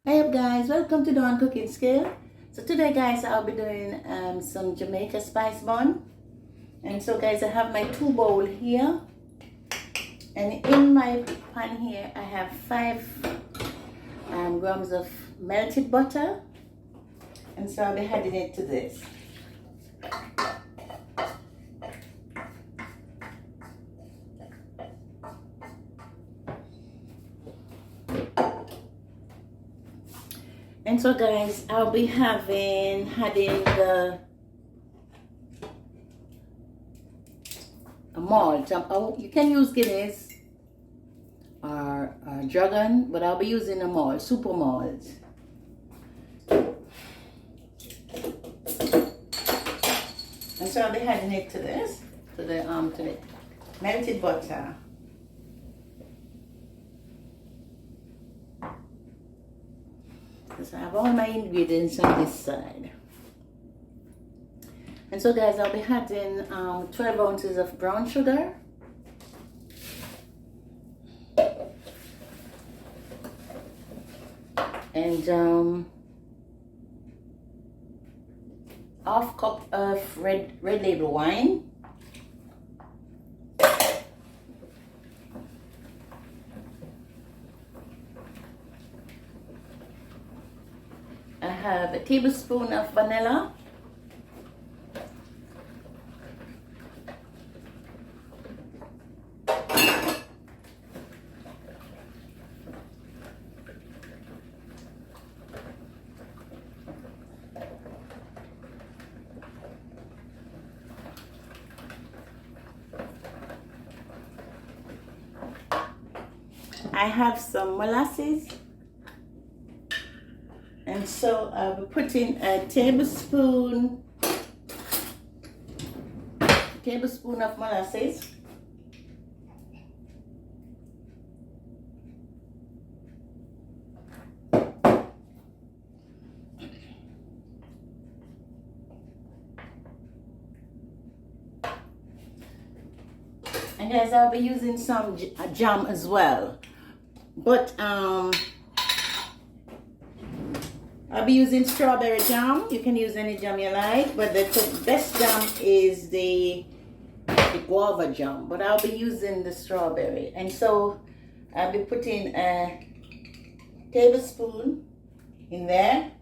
Hey up guys, welcome to Dawn Cooking Skill. So today guys I'll be doing some Jamaican spiced bun. And so guys I have my 2 bowl here. And in my pan here I have 5 grams of melted butter. And so I'll be adding it to this. And so guys, I'll be adding the malt. You can use Guinness or Dragon, but I'll be using a malt, super malt. And so I'll be adding it to this, to the melted butter. So I have all my ingredients on this side. And so guys, I'll be adding 12 ounces of brown sugar. And half cup of red label wine. I have a tablespoon of vanilla. I have some molasses. And so I'll be putting a tablespoon of molasses. And guys, I'll be using some jam as well. But I'll be using strawberry jam. You can use any jam you like, but the best jam is the guava jam. But I'll be using the strawberry. And so I'll be putting a tablespoon in there.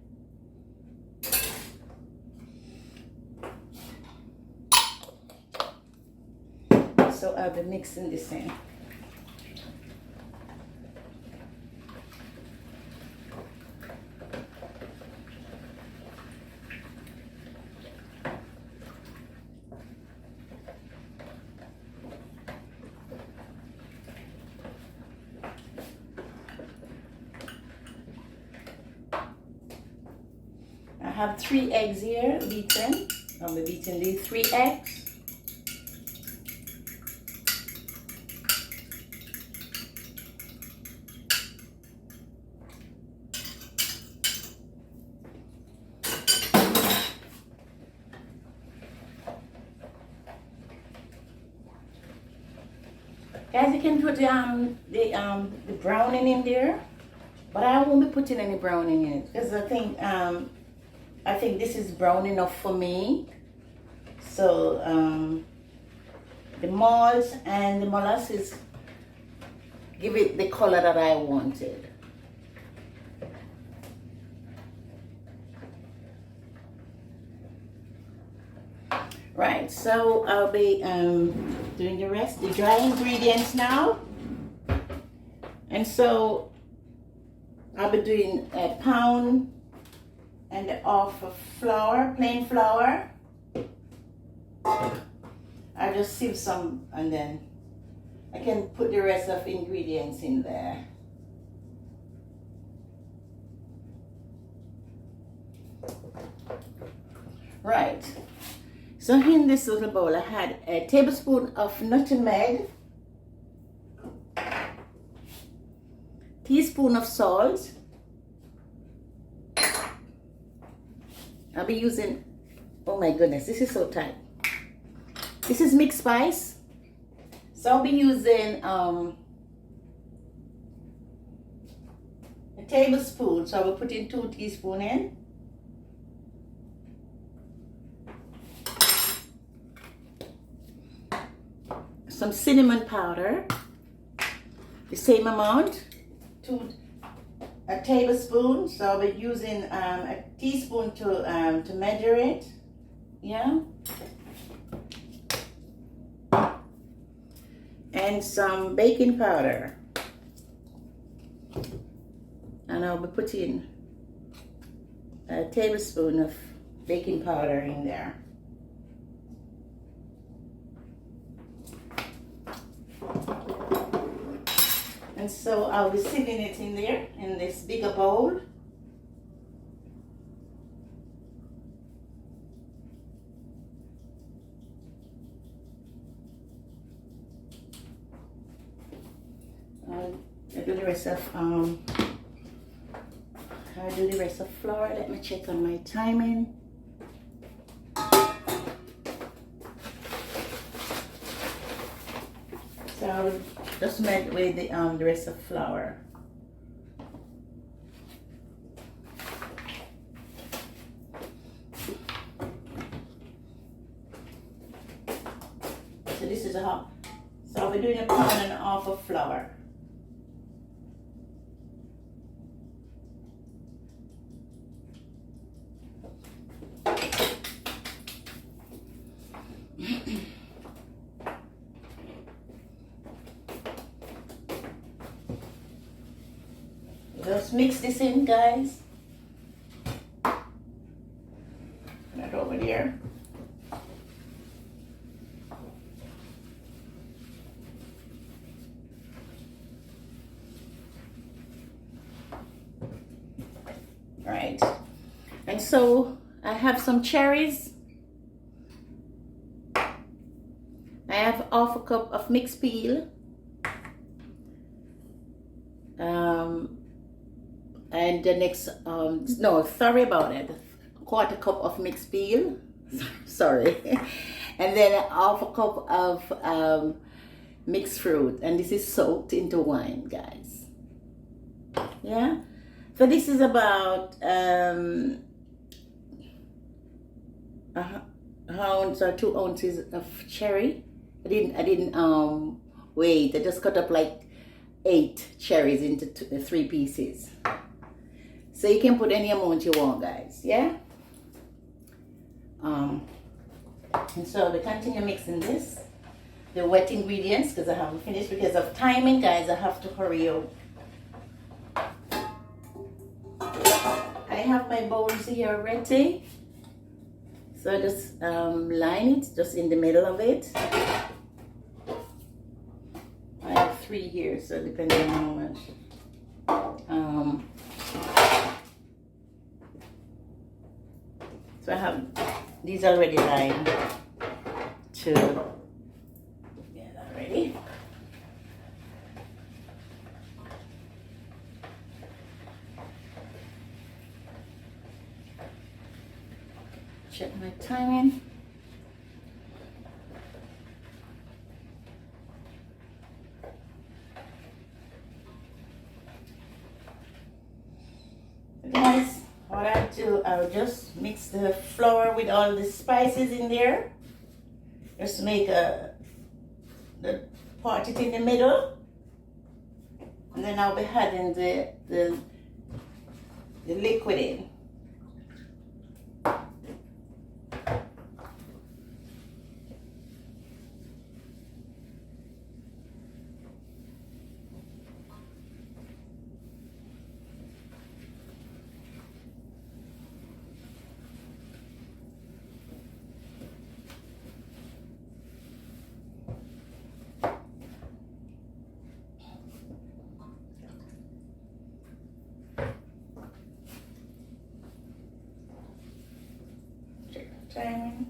So I'll be mixing this in. I have 3 eggs here beaten. I'll be beating these 3 eggs. Guys, you can put the browning in there, but I won't be putting any browning in it because I think this is brown enough for me. So the malt and the molasses give it the color that I wanted. Right, so I'll be doing the rest, the dry ingredients now. And so I'll be doing a pound and a half of flour, plain flour. I just sieve some and then I can put the rest of ingredients in there. Right. So in this little bowl, I had a tablespoon of nutmeg, teaspoon of salt. I'll be using, oh my goodness, this is so tight. This is mixed spice. So I'll be using a tablespoon, so I will put in 2 teaspoons in. Some cinnamon powder, the same amount, a tablespoon, so I'll be using a teaspoon to measure it, yeah. And some baking powder. And I'll be putting a tablespoon of baking powder in there. And so I'll be sieving it in there, in this bigger bowl. I'll do the rest of flour. Let me check on my timing. So I'll just melt with the rest of flour. So this is a half. So I'll be doing a pound and a half of flour. Just mix this in, guys. Right over there. Right. And so I have some cherries. I have half a cup of mixed peel. And the next, no, sorry about it, 1/4 cup of mixed peel, sorry. And then half a cup of mixed fruit, and this is soaked into wine, guys. Yeah, so this is about an ounce or 2 ounces of cherry. I didn't wait, I just cut up like 8 cherries into 3 pieces. So you can put any amount you want, guys, yeah? And so we continue mixing this, the wet ingredients, because I haven't finished because of timing, guys. I have to hurry up. I have my bowls here ready. So I just line it just in the middle of it. I have 3 here, so depending on how much. So I have these already lined to get that ready. Check my timing. Guys, what I do, I'll just mix the flour with all the spices in there. Just make the part it in the middle, and then I'll be adding the liquid in. Timing.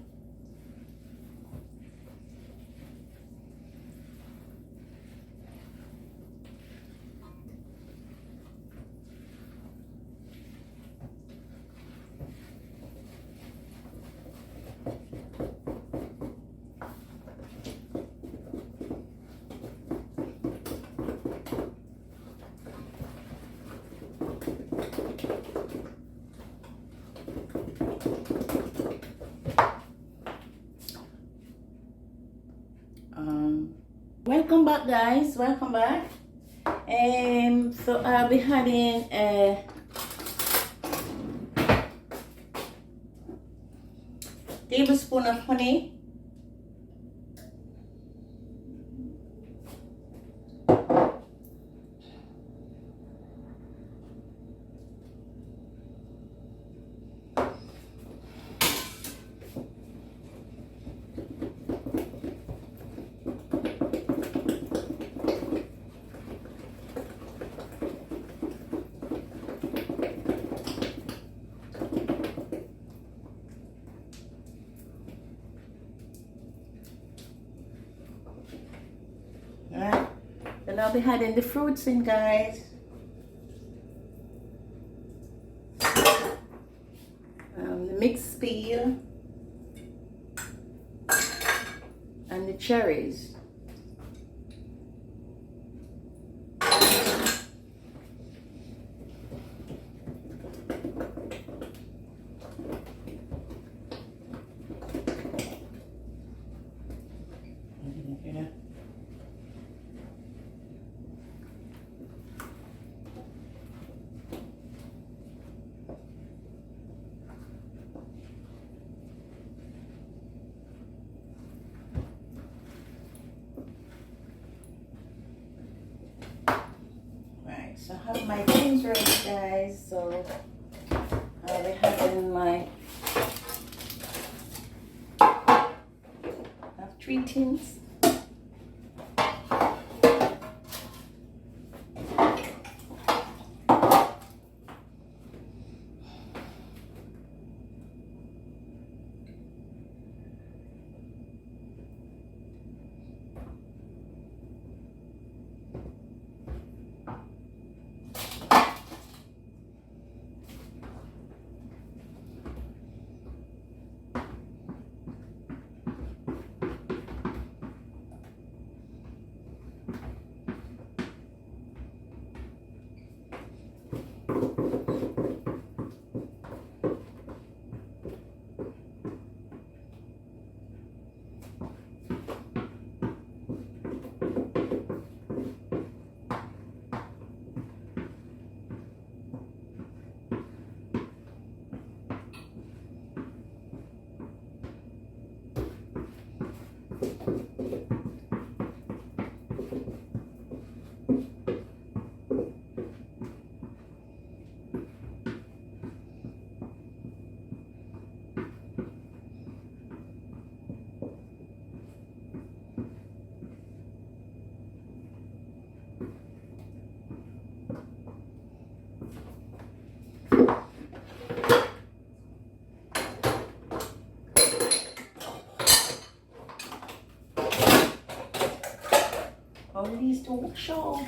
back, guys. Welcome back. So I'll be adding a tablespoon of honey. Alright, then I'll be adding the fruits in, guys. The mixed peel and the cherries. So I have my tins ready, guys. So I'll be having my, I have 3 tins. All these don't show.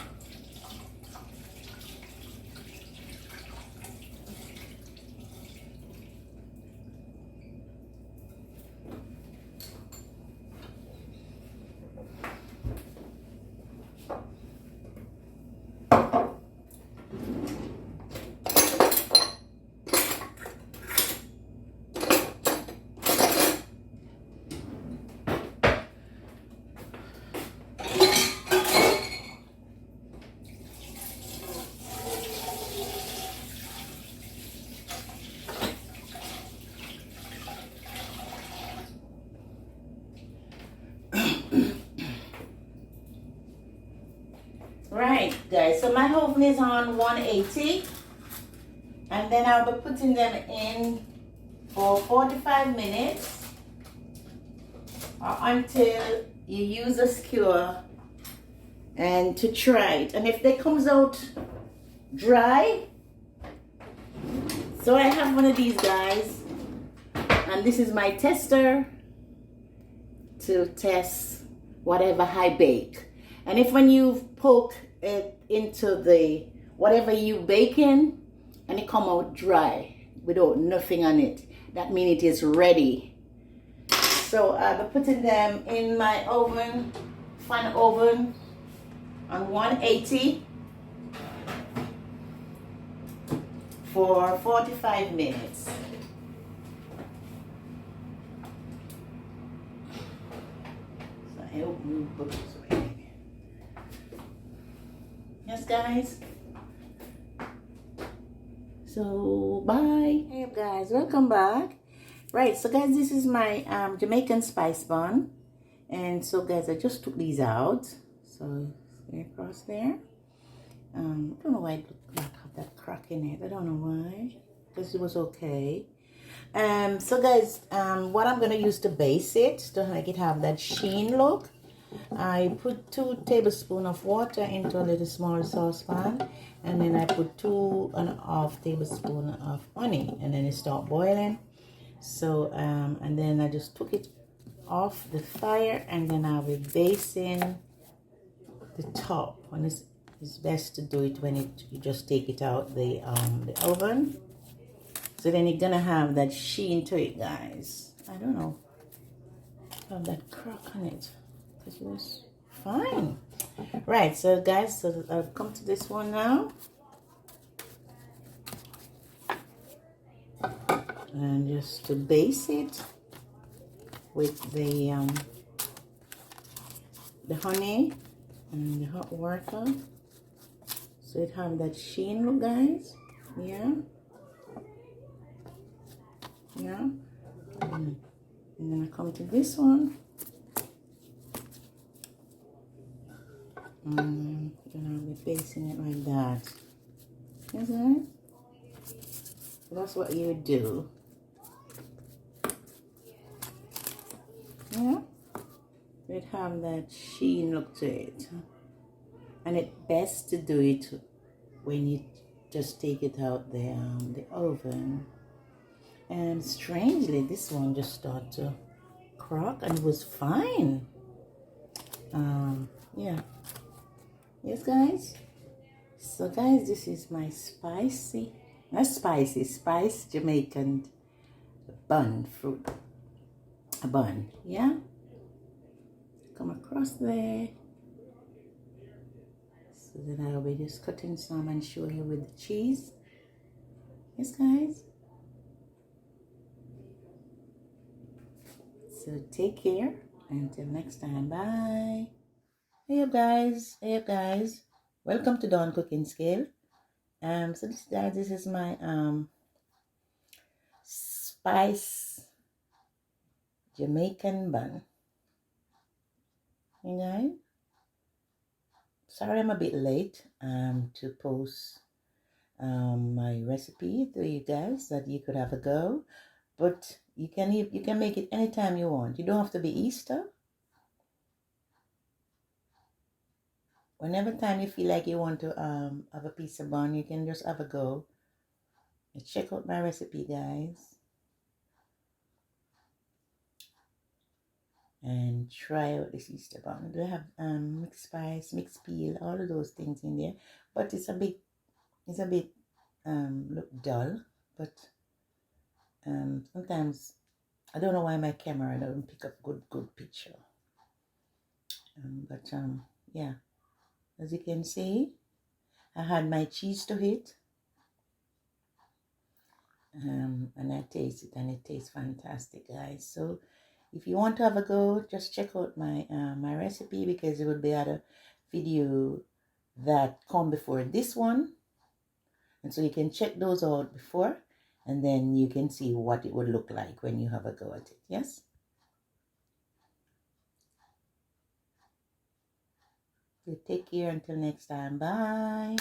Right, guys, so my oven is on 180, and then I'll be putting them in for 45 minutes or until you use a skewer and to try it. And if they comes out dry, so I have one of these guys, and this is my tester to test whatever I bake. And if when you poke it into the whatever you bake in and it come out dry without nothing on it, that means it is ready. So I'll be putting them in my oven, fan oven on 180 for 45 minutes. So I hope you put this away. Yes, guys. So bye. Hey guys, welcome back. Right, so guys, this is my Jamaican spice bun. And so guys, I just took these out. So across there. I don't know why it looked like have that crack in it. I don't know why. Because it was okay. So guys, what I'm gonna use to base it to make it have that sheen look, I put 2 tablespoons of water into a little small saucepan, and then I put 2.5 tablespoons of honey, and then it start boiling. So and then I just took it off the fire, and then I'll be basting the top. And it's best to do it when you just take it out the oven. So then you're gonna have that sheen to it, guys. I don't know, have that crack on it because it was fine. Right, so guys, so I've come to this one now, and just to base it with the honey and the hot water, so it have that sheen look, guys. Yeah. And then I come to this one, and then I'll be basting it like that. Yes, guys? So that's what you would do. Yeah, it have that sheen look to it, and it's best to do it when you just take it out the oven. And strangely, this one just started to crack, and it was fine. Yeah. Yes, guys. So, guys, this is my spiced Jamaican bun fruit. A bun, yeah. Come across there. So then I'll be just cutting some and show you with the cheese. Yes, guys. So take care. Until next time. Bye. Hey guys. Hey guys. Welcome to Dawn Cooking Scale. So this is my spice Jamaican bun. You guys. Sorry I'm a bit late to post my recipe to you guys that you could have a go, but you can make it anytime you want. You don't have to be Easter. Whenever time you feel like you want to have a piece of bun, you can just have a go. Check out my recipe, guys, and try out this Easter bun. They have mixed spice, mixed peel, all of those things in there, but it's a bit look dull. But sometimes I don't know why my camera doesn't pick up good picture. But yeah, as you can see, I had my cheese to hit, and I taste it, and it tastes fantastic, guys. So if you want to have a go, just check out my my recipe, because it will be at a video that come before this one, and so you can check those out before, and then you can see what it would look like when you have a go at it. Yes. So take care until next time. Bye.